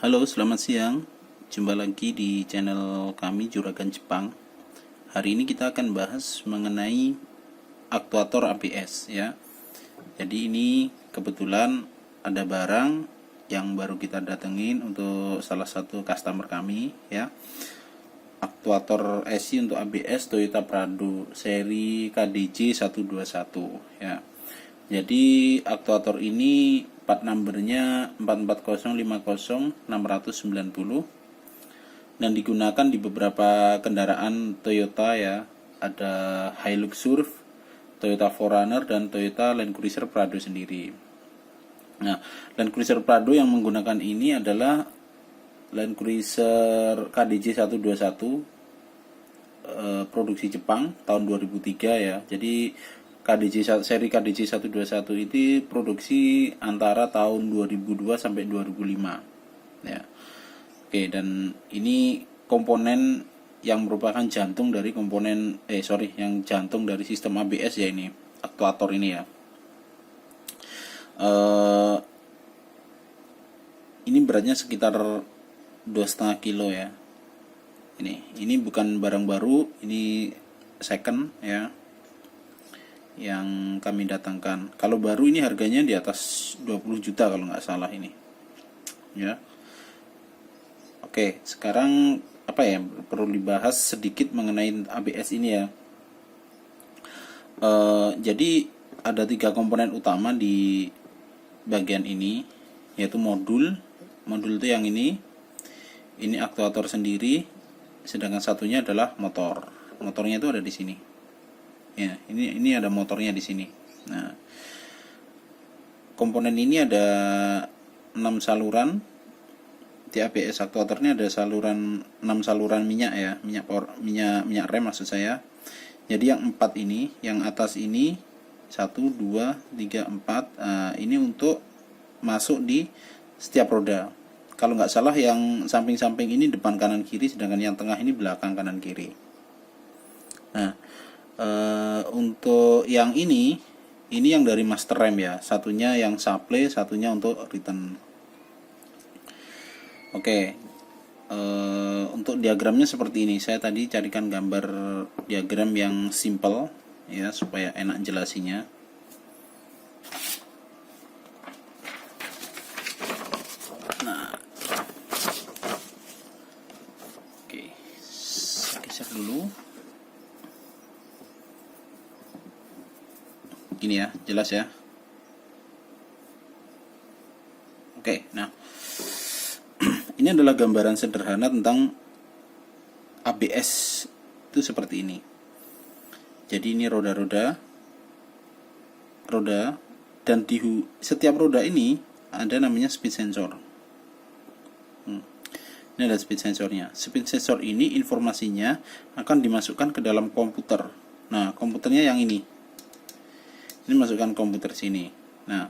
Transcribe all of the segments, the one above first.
Halo, selamat siang. Jumpa lagi di channel kami Juragan Jepang. Hari ini kita akan bahas mengenai aktuator ABS ya. Jadi ini kebetulan ada barang yang baru kita datengin untuk salah satu customer kami ya. Aktuator SI untuk ABS Toyota Prado seri KDJ 121 ya. Jadi aktuator ini part numbernya 44050690 dan digunakan di beberapa kendaraan Toyota ya. Ada Hilux Surf, Toyota 4Runner dan Toyota Land Cruiser Prado sendiri. Nah, Land Cruiser Prado yang menggunakan ini adalah Land Cruiser KDJ 121 produksi Jepang tahun 2003 ya. Jadi seri KDJ 121 itu produksi antara tahun 2002 sampai 2005 ya. Oke, dan ini komponen yang merupakan jantung dari jantung dari sistem ABS ya, ini aktuator ini ya. Ini beratnya sekitar 2,5 kilo ya. Ini bukan barang baru, ini second ya, yang kami datangkan. Kalau baru ini harganya di atas 20 juta kalau nggak salah ini ya. Oke, sekarang apa ya, perlu dibahas sedikit mengenai ABS ini ya. Jadi ada 3 komponen utama di bagian ini, yaitu modul itu yang ini aktuator sendiri, sedangkan satunya adalah motornya itu ada di sini ya. Ini ada motornya di sini. Nah, komponen ini ada 6 saluran. Di ABS aktuatornya ada 6 saluran minyak ya, minyak rem maksud saya. Jadi yang 4 ini, yang atas ini 1 2 3 4, ini untuk masuk di setiap roda. Kalau nggak salah yang samping-samping ini depan kanan kiri, sedangkan yang tengah ini belakang kanan kiri. Nah, untuk yang ini yang dari master rem ya, satunya yang supply, satunya untuk return. Oke, untuk diagramnya seperti ini. Saya tadi carikan gambar diagram yang simple ya, supaya enak jelasinya. Nah, oke, geser dulu. Gini ya, jelas ya. Oke, nah ini adalah gambaran sederhana tentang ABS itu seperti ini. Jadi ini roda dan di setiap roda ini ada namanya speed sensor. Ini ada speed sensornya. Speed sensor ini informasinya akan dimasukkan ke dalam komputer. Nah, komputernya yang ini masukkan komputer sini. Nah,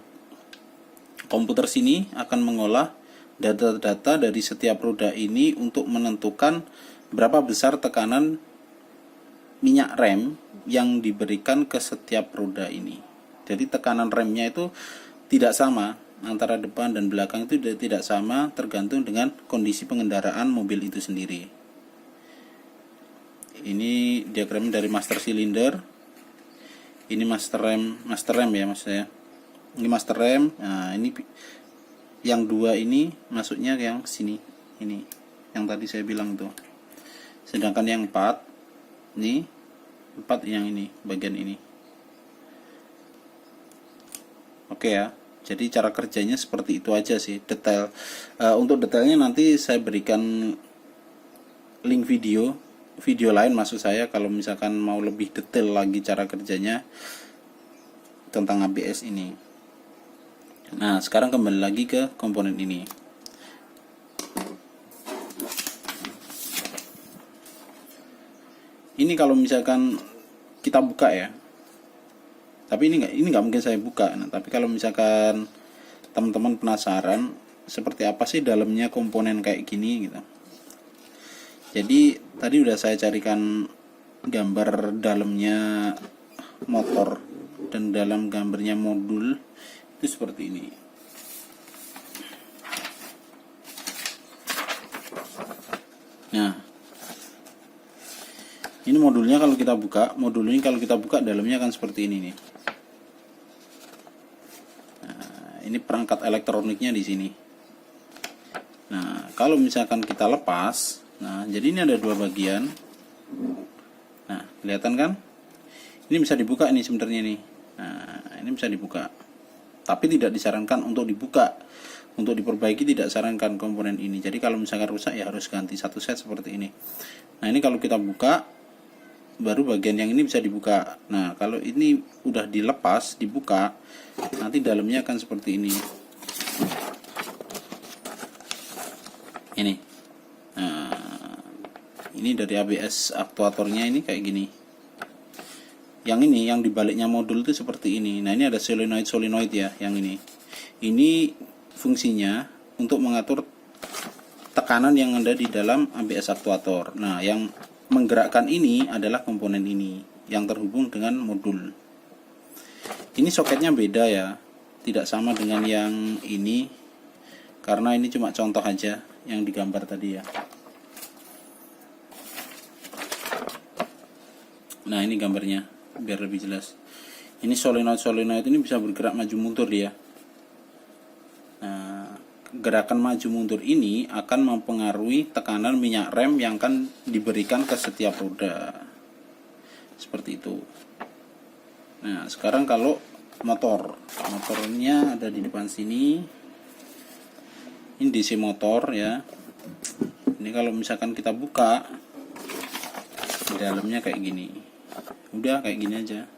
komputer sini akan mengolah data-data dari setiap roda ini untuk menentukan berapa besar tekanan minyak rem yang diberikan ke setiap roda ini. Jadi tekanan remnya itu tidak sama, antara depan dan belakang itu tidak sama, tergantung dengan kondisi pengendaraan mobil itu sendiri. Ini diagram dari master cylinder. Ini master rem ya mas ya. Ini master rem. Nah, ini yang 2 ini masuknya yang sini, ini yang tadi saya bilang tuh. Sedangkan yang 4 ini, 4 yang ini, bagian ini. Oke ya. Jadi cara kerjanya seperti itu aja sih, detail. Untuk detailnya nanti saya berikan link video lain maksud saya, kalau misalkan mau lebih detail lagi cara kerjanya tentang ABS ini. Nah, sekarang kembali lagi ke komponen ini. Ini kalau misalkan kita buka ya, tapi ini nggak mungkin saya buka. Nah, tapi kalau misalkan teman-teman penasaran seperti apa sih dalamnya komponen kayak gini gitu. Jadi tadi udah saya carikan gambar dalamnya motor dan dalam gambarnya modul itu seperti ini. Nah, ini modulnya kalau kita buka, modul ini kalau kita buka dalamnya akan seperti ini nih. Nah, ini perangkat elektroniknya di sini. Nah, kalau misalkan kita lepas, nah jadi ini ada dua bagian. Nah, kelihatan kan? Ini bisa dibuka ini sebenarnya nih. Nah, ini bisa dibuka. Tapi tidak disarankan untuk dibuka. Untuk diperbaiki tidak sarankan komponen ini. Jadi kalau misalkan rusak ya harus ganti satu set seperti ini. Nah, ini kalau kita buka, baru bagian yang ini bisa dibuka. Nah, kalau ini udah dilepas, dibuka, nanti dalamnya akan seperti ini. Ini. Nah, ini dari ABS aktuatornya ini kayak gini. Yang ini, yang dibaliknya modul itu seperti ini. Nah, ini ada solenoid ya, yang ini. Ini fungsinya untuk mengatur tekanan yang ada di dalam ABS aktuator. Nah, yang menggerakkan ini adalah komponen ini yang terhubung dengan modul. Ini soketnya beda ya, tidak sama dengan yang ini, karena ini cuma contoh aja yang digambar tadi ya. Nah, ini gambarnya biar lebih jelas. Ini solenoid ini bisa bergerak maju mundur ya. Nah, gerakan maju mundur ini akan mempengaruhi tekanan minyak rem yang akan diberikan ke setiap roda. Seperti itu. Nah, sekarang kalau motornya ada di depan sini. Ini DC motor ya. Ini kalau misalkan kita buka, di dalamnya kayak gini. Udah kayak gini aja.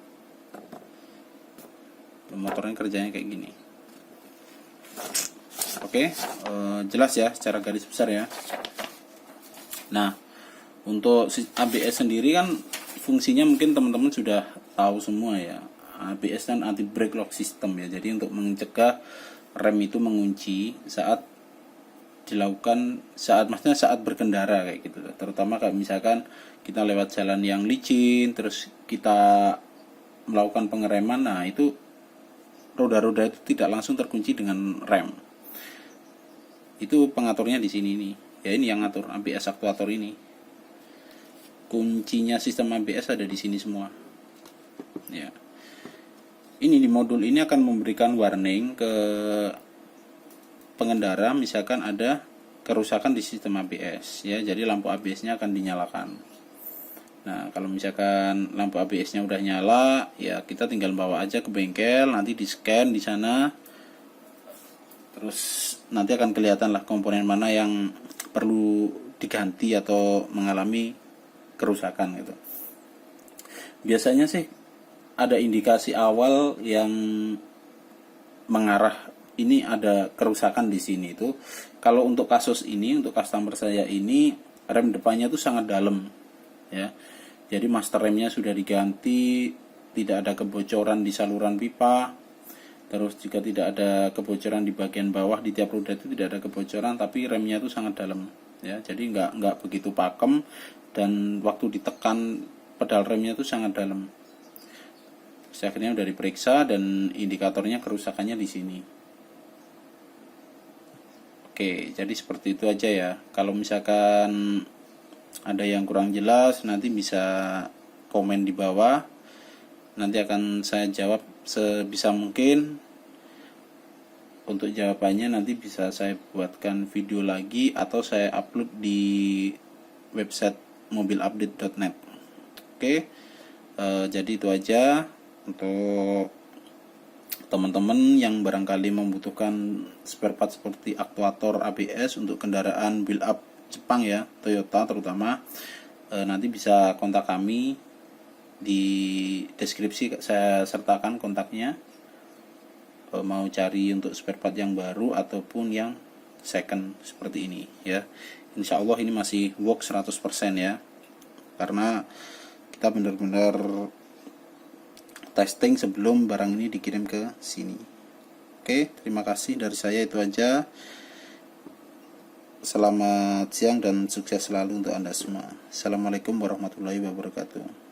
Motornya kerjanya kayak gini. Oke, jelas ya secara garis besar ya. Nah, untuk ABS sendiri kan fungsinya mungkin teman-teman sudah tahu semua ya. ABS dan anti brake lock system ya. Jadi untuk mencegah rem itu mengunci saat dilakukan maksudnya saat berkendara kayak gitu. Terutama kayak misalkan kita lewat jalan yang licin, terus kita melakukan pengereman, nah itu roda-roda itu tidak langsung terkunci dengan rem. Itu pengaturnya di sini nih. Ya ini yang ngatur ABS aktuator ini. Kuncinya sistem ABS ada di sini semua. Ya. Ini di modul ini akan memberikan warning ke pengendara misalkan ada kerusakan di sistem ABS ya. Jadi lampu ABS-nya akan dinyalakan. Nah, kalau misalkan lampu ABS-nya udah nyala, ya kita tinggal bawa aja ke bengkel, nanti di-scan di sana. Terus nanti akan kelihatan lah komponen mana yang perlu diganti atau mengalami kerusakan gitu. Biasanya sih ada indikasi awal yang mengarah ini ada kerusakan di sini itu. Kalau untuk kasus ini, untuk customer saya ini, rem depannya itu sangat dalam ya. Jadi master remnya sudah diganti, tidak ada kebocoran di saluran pipa. Terus juga tidak ada kebocoran di bagian bawah, di tiap roda itu tidak ada kebocoran, tapi remnya itu sangat dalam ya. Jadi nggak begitu pakem, dan waktu ditekan pedal remnya itu sangat dalam. Terus akhirnya udah diperiksa dan indikatornya kerusakannya di sini. Oke, jadi seperti itu aja ya. Kalau misalkan ada yang kurang jelas, nanti bisa komen di bawah. Nanti akan saya jawab sebisa mungkin. Untuk jawabannya nanti bisa saya buatkan video lagi atau saya upload di website mobilupdate.net. Oke, jadi itu aja untuk teman-teman yang barangkali membutuhkan spare part seperti aktuator ABS untuk kendaraan build up Jepang ya, Toyota terutama. Nanti bisa kontak kami, di deskripsi saya sertakan kontaknya. Mau cari untuk spare part yang baru ataupun yang second seperti ini ya. Insya Allah ini masih work 100% ya, karena kita benar-benar testing sebelum barang ini dikirim ke sini. Oke, terima kasih dari saya, itu aja. Selamat siang dan sukses selalu untuk Anda semua. Assalamualaikum warahmatullahi wabarakatuh.